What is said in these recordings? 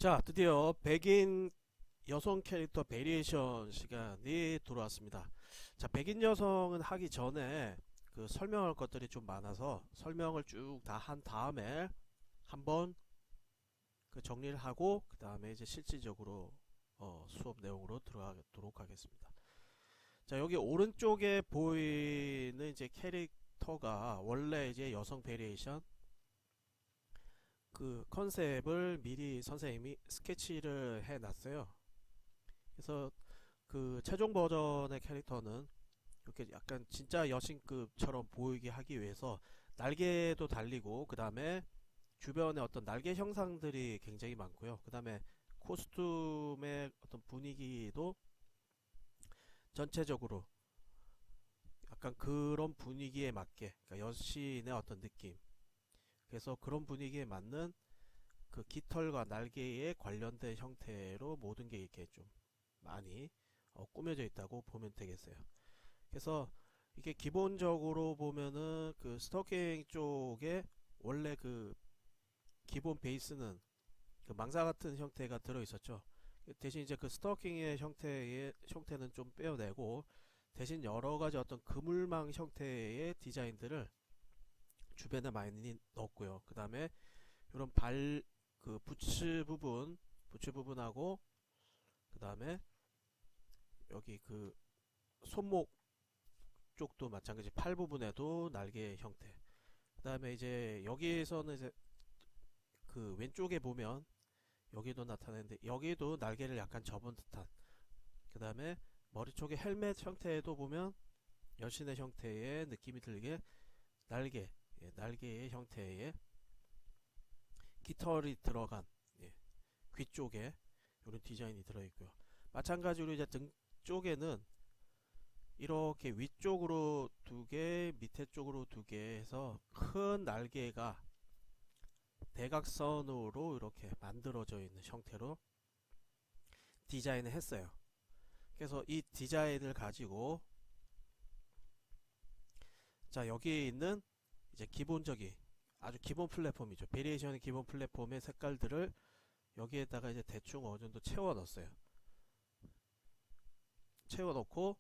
자, 드디어 백인 여성 캐릭터 베리에이션 시간이 돌아왔습니다. 자, 백인 여성은 하기 전에 그 설명할 것들이 좀 많아서 설명을 쭉 다 한 다음에 한번 그 정리를 하고 그 다음에 이제 실질적으로 수업 내용으로 들어가도록 하겠습니다. 자, 여기 오른쪽에 보이는 이제 캐릭터가 원래 이제 여성 베리에이션 그 컨셉을 미리 선생님이 스케치를 해 놨어요. 그래서 그 최종 버전의 캐릭터는 이렇게 약간 진짜 여신급처럼 보이게 하기 위해서 날개도 달리고 그 다음에 주변에 어떤 날개 형상들이 굉장히 많고요. 그 다음에 코스튬의 어떤 분위기도 전체적으로 약간 그런 분위기에 맞게, 그러니까 여신의 어떤 느낌, 그래서 그런 분위기에 맞는 그 깃털과 날개에 관련된 형태로 모든 게 이렇게 좀 많이 꾸며져 있다고 보면 되겠어요. 그래서 이게 기본적으로 보면은 그 스토킹 쪽에 원래 그 기본 베이스는 그 망사 같은 형태가 들어 있었죠. 대신 이제 그 스토킹의 형태는 좀 빼어내고 대신 여러 가지 어떤 그물망 형태의 디자인들을 주변에 많이 넣었고요. 그 다음에 이런 그 부츠 부분하고 그 다음에 여기 그 손목 쪽도 마찬가지, 팔 부분에도 날개 형태. 그 다음에 이제 여기에서는 이제 그 왼쪽에 보면 여기도 나타내는데 여기도 날개를 약간 접은 듯한, 그 다음에 머리 쪽에 헬멧 형태에도 보면 여신의 형태의 느낌이 들게 날개, 날개의 형태의 깃털이 들어간, 귀 쪽에 이런 디자인이 들어있고요. 마찬가지로 이제 등 쪽에는 이렇게 위쪽으로 두 개, 밑에 쪽으로 두 개 해서 큰 날개가 대각선으로 이렇게 만들어져 있는 형태로 디자인을 했어요. 그래서 이 디자인을 가지고 자, 여기 있는 이제 기본적인 아주 기본 플랫폼이죠. 베리에이션의 기본 플랫폼의 색깔들을 여기에다가 이제 대충 어느 정도 채워 넣었어요. 채워 넣고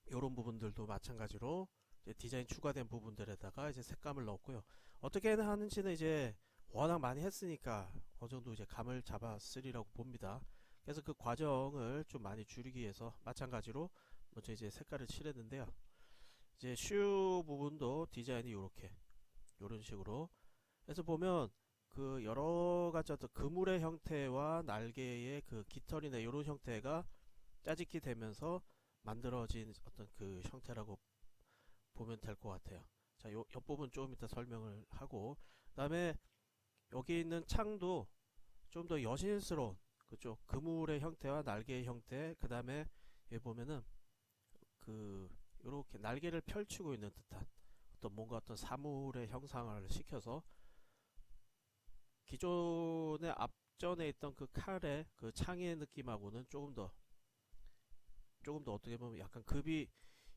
이런 부분들도 마찬가지로 이제 디자인 추가된 부분들에다가 이제 색감을 넣었고요. 어떻게 하는지는 이제 워낙 많이 했으니까 어느 정도 이제 감을 잡았으리라고 봅니다. 그래서 그 과정을 좀 많이 줄이기 위해서 마찬가지로 먼저 이제 색깔을 칠했는데요. 이제 슈 부분도 디자인이 이렇게 이런 식으로 해서 보면 그 여러 가지 어떤 그물의 형태와 날개의 그 깃털이나 이런 형태가 짜집기 되면서 만들어진 어떤 그 형태라고 보면 될 것 같아요. 자, 요 옆부분 조금 이따 설명을 하고, 그 다음에 여기 있는 창도 좀 더 여신스러운 그쪽 그물의 형태와 날개의 형태, 그 다음에 여기 보면은 그 요렇게 날개를 펼치고 있는 듯한 어떤 뭔가 어떤 사물의 형상을 시켜서 기존의 앞전에 있던 그 칼의 그 창의 느낌하고는 조금 더 어떻게 보면 약간 급이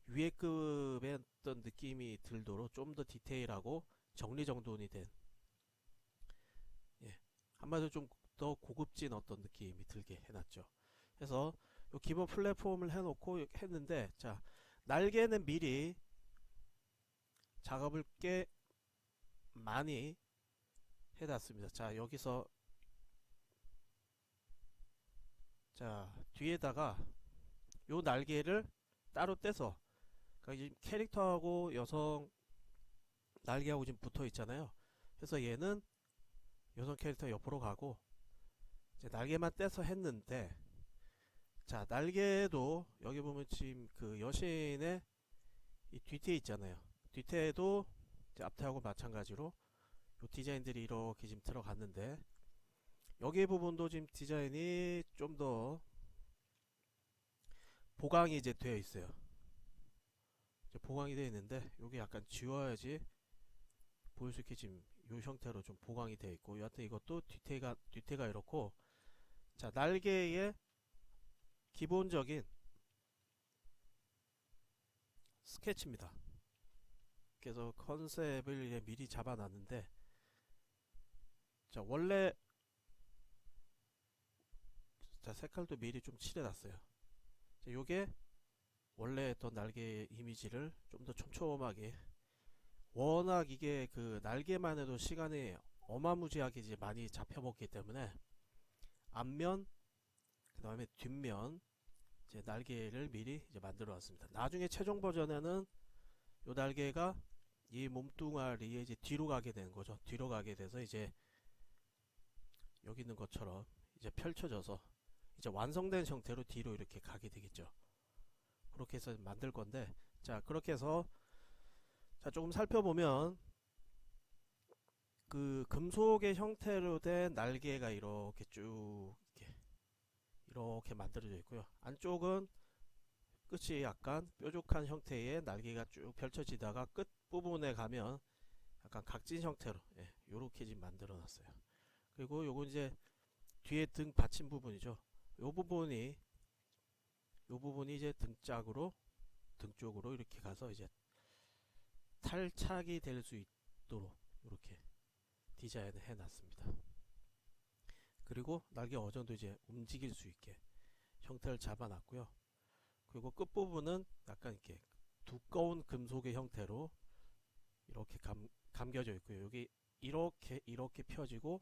위에 급의 어떤 느낌이 들도록 좀 더 디테일하고 정리정돈이 된, 예, 한마디로 좀 더 고급진 어떤 느낌이 들게 해놨죠. 그래서 요 기본 플랫폼을 해놓고 했는데, 자, 날개는 미리 작업을 꽤 많이 해놨습니다. 자, 여기서 자 뒤에다가 요 날개를 따로 떼서, 그러니까 지금 캐릭터하고 여성 날개하고 지금 붙어 있잖아요. 그래서 얘는 여성 캐릭터 옆으로 가고 이제 날개만 떼서 했는데, 자, 날개도 여기 보면 지금 그 여신의 이 뒤태 있잖아요. 뒤태에도 이제 앞태하고 마찬가지로 요 디자인들이 이렇게 지금 들어갔는데, 여기 부분도 지금 디자인이 좀 더 보강이 이제 되어 있어요. 이제 보강이 되어 있는데 요게 약간 지워야지 보일 수 있게 지금 요 형태로 좀 보강이 되어 있고, 여하튼 이것도 뒤태가 이렇고, 자, 날개의 기본적인 스케치입니다. 그래서 컨셉을 미리 잡아놨는데, 자, 원래 자, 색깔도 미리 좀 칠해놨어요. 자, 요게 원래 했던 날개 이미지를 좀 더 촘촘하게, 워낙 이게 그 날개만 해도 시간이 어마무지하게 이제 많이 잡혀먹기 때문에 앞면 그 다음에 뒷면 이제 날개를 미리 이제 만들어 놨습니다. 나중에 최종 버전에는 요 날개가 이 몸뚱아리에 이제 뒤로 가게 되는 거죠. 뒤로 가게 돼서 이제 여기 있는 것처럼 이제 펼쳐져서 이제 완성된 형태로 뒤로 이렇게 가게 되겠죠. 그렇게 해서 만들 건데, 자, 그렇게 해서 자, 조금 살펴보면 그 금속의 형태로 된 날개가 이렇게 쭉 이렇게 만들어져 있고요. 안쪽은 끝이 약간 뾰족한 형태의 날개가 쭉 펼쳐지다가 끝 부분에 가면 약간 각진 형태로, 예, 요렇게 지금 만들어 놨어요. 그리고 요건 이제 뒤에 등 받침 부분이죠. 요 부분이 이제 등 쪽으로 이렇게 가서 이제 탈착이 될 수 있도록 이렇게 디자인을 해 놨습니다. 그리고 날개 어정도 이제 움직일 수 있게 형태를 잡아 놨고요. 그리고 끝부분은 약간 이렇게 두꺼운 금속의 형태로 이렇게 감겨져 있고요. 여기 이렇게 펴지고,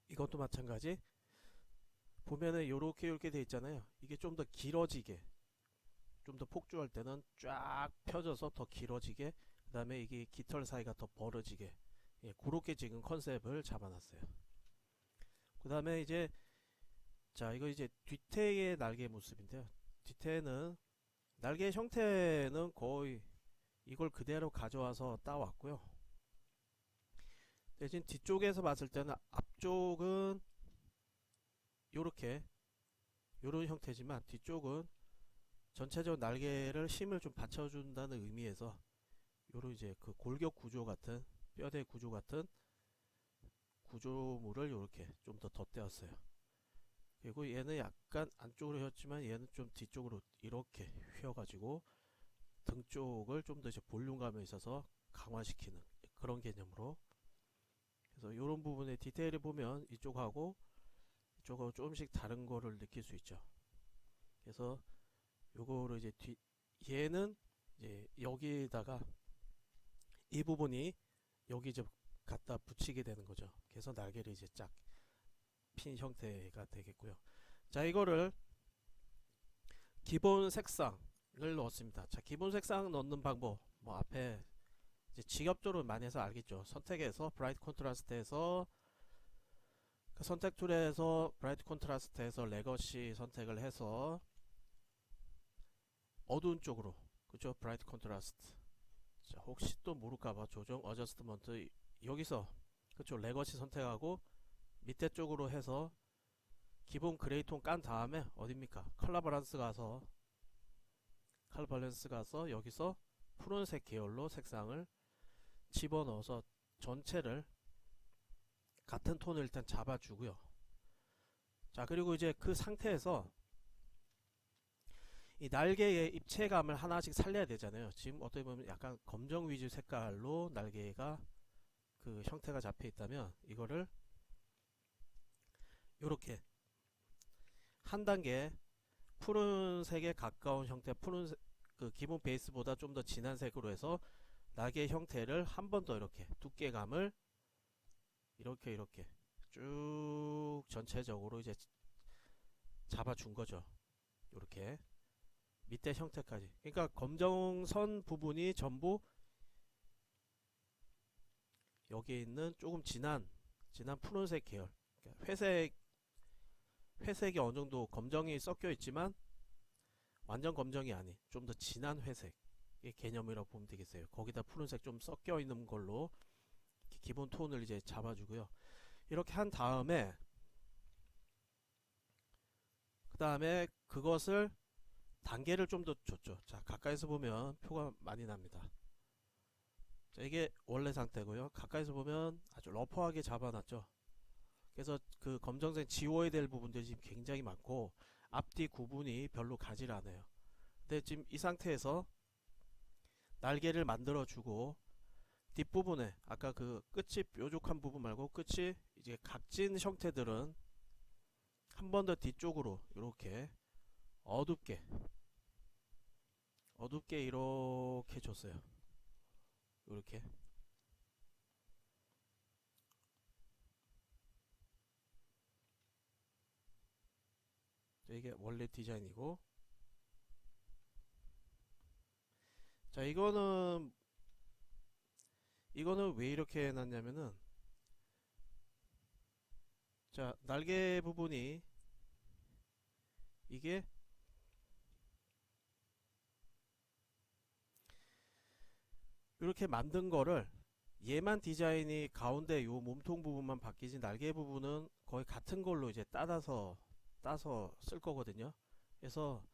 이것도 마찬가지. 보면은 요렇게 돼 있잖아요. 이게 좀 더 길어지게, 좀 더 폭주할 때는 쫙 펴져서 더 길어지게, 그 다음에 이게 깃털 사이가 더 벌어지게, 예, 그렇게 지금 컨셉을 잡아놨어요. 그 다음에 이제, 자, 이거 이제 뒤태의 날개 모습인데요. 뒤태는 날개 형태는 거의 이걸 그대로 가져와서 따왔고요. 대신 뒤쪽에서 봤을 때는 앞쪽은 요렇게 요런 형태지만 뒤쪽은 전체적으로 날개를 힘을 좀 받쳐준다는 의미에서 요런 이제 그 골격 구조 같은, 뼈대 구조 같은 구조물을 요렇게 좀 더 덧대었어요. 그리고 얘는 약간 안쪽으로 휘었지만 얘는 좀 뒤쪽으로 이렇게 휘어가지고 등 쪽을 좀 더 이제 볼륨감이 있어서 강화시키는 그런 개념으로. 그래서 이런 부분의 디테일을 보면 이쪽하고 조금씩 다른 거를 느낄 수 있죠. 그래서 요거를 이제 얘는 이제 여기다가 이 부분이 여기 이제 갖다 붙이게 되는 거죠. 그래서 날개를 이제 쫙 핀 형태가 되겠고요. 자, 이거를 기본 색상을 넣었습니다. 자, 기본 색상 넣는 방법, 뭐 앞에 이제 직업적으로 많이 해서 알겠죠. 선택해서 브라이트 콘트라스트에서 그 선택 툴에서 브라이트 콘트라스트에서 레거시 선택을 해서 어두운 쪽으로, 그죠? 브라이트 콘트라스트. 자, 혹시 또 모를까봐 조정 어저스트먼트 여기서, 그쵸? 레거시 선택하고 밑에 쪽으로 해서 기본 그레이 톤 깐 다음에 어딥니까? 컬러 밸런스 가서 여기서 푸른색 계열로 색상을 집어넣어서 전체를 같은 톤을 일단 잡아주고요. 자, 그리고 이제 그 상태에서 이 날개의 입체감을 하나씩 살려야 되잖아요. 지금 어떻게 보면 약간 검정 위주 색깔로 날개가 그 형태가 잡혀 있다면 이거를 요렇게 한 단계 푸른색에 가까운 형태, 푸른색 그 기본 베이스보다 좀 더 진한 색으로 해서 날개 형태를 한 번 더 이렇게 두께감을 이렇게 쭉 전체적으로 이제 잡아준 거죠. 이렇게 밑에 형태까지. 그러니까 검정선 부분이 전부 여기에 있는 조금 진한 푸른색 계열, 그러니까 회색이 어느 정도 검정이 섞여 있지만 완전 검정이 아닌 좀 더 진한 회색의 개념이라고 보면 되겠어요. 거기다 푸른색 좀 섞여 있는 걸로 기본 톤을 이제 잡아주고요. 이렇게 한 다음에 그 다음에 그것을 단계를 좀 더 줬죠. 자, 가까이서 보면 표가 많이 납니다. 자, 이게 원래 상태고요. 가까이서 보면 아주 러프하게 잡아놨죠. 그래서 그 검정색 지워야 될 부분들이 지금 굉장히 많고 앞뒤 구분이 별로 가질 않아요. 근데 지금 이 상태에서 날개를 만들어주고 뒷부분에 아까 그 끝이 뾰족한 부분 말고 끝이 이제 각진 형태들은 한 번 더 뒤쪽으로 이렇게 어둡게 이렇게 줬어요. 이렇게. 이게 원래 디자인이고, 자 이거는 왜 이렇게 해놨냐면은, 자 날개 부분이 이게 이렇게 만든 거를, 얘만 디자인이 가운데 요 몸통 부분만 바뀌지 날개 부분은 거의 같은 걸로 이제 따서 쓸 거거든요. 그래서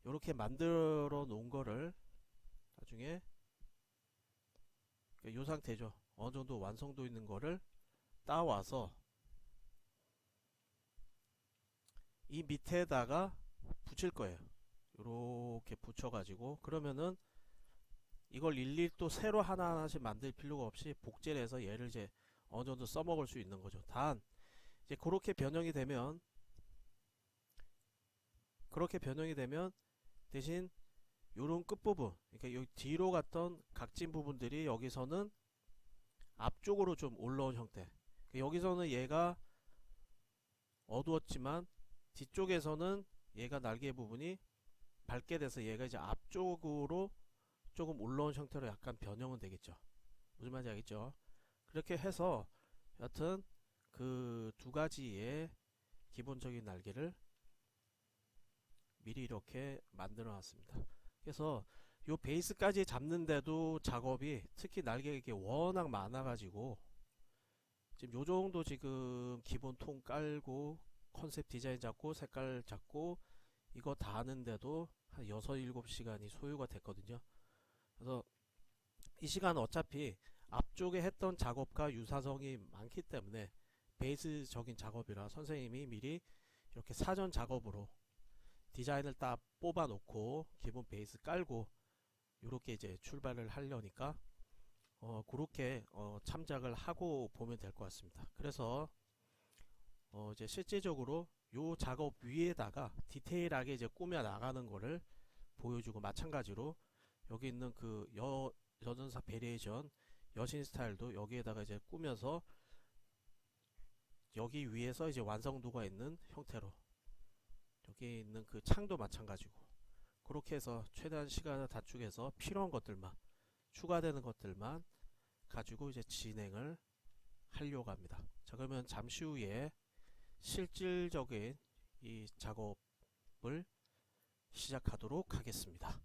이렇게 만들어 놓은 거를 나중에 요 상태죠. 어느 정도 완성도 있는 거를 따와서 이 밑에다가 붙일 거예요. 이렇게 붙여가지고, 그러면은 이걸 일일이 또 새로 하나하나씩 만들 필요가 없이 복제를 해서 얘를 이제 어느 정도 써먹을 수 있는 거죠. 단 이제 그렇게 변형이 되면 대신 요런 끝부분, 그러니까 여기 뒤로 갔던 각진 부분들이 여기서는 앞쪽으로 좀 올라온 형태. 여기서는 얘가 어두웠지만 뒤쪽에서는 얘가 날개 부분이 밝게 돼서 얘가 이제 앞쪽으로 조금 올라온 형태로 약간 변형은 되겠죠. 무슨 말인지 알겠죠? 그렇게 해서 여하튼 그 두 가지의 기본적인 날개를 미리 이렇게 만들어 놨습니다. 그래서 요 베이스까지 잡는데도 작업이, 특히 날개가 이게 워낙 많아 가지고 지금 요 정도 지금 기본 통 깔고 컨셉 디자인 잡고 색깔 잡고 이거 다 하는데도 한 6, 7시간이 소요가 됐거든요. 그래서 이 시간은 어차피 앞쪽에 했던 작업과 유사성이 많기 때문에 베이스적인 작업이라 선생님이 미리 이렇게 사전 작업으로 디자인을 딱 뽑아 놓고 기본 베이스 깔고 이렇게 이제 출발을 하려니까 그렇게 참작을 하고 보면 될 것 같습니다. 그래서 이제 실제적으로 요 작업 위에다가 디테일하게 이제 꾸며 나가는 거를 보여주고, 마찬가지로 여기 있는 그 여전사 베리에이션 여신 스타일도 여기에다가 이제 꾸며서 여기 위에서 이제 완성도가 있는 형태로, 여기 있는 그 창도 마찬가지고 그렇게 해서 최대한 시간을 단축해서 필요한 것들만, 추가되는 것들만 가지고 이제 진행을 하려고 합니다. 자, 그러면 잠시 후에 실질적인 이 작업을 시작하도록 하겠습니다.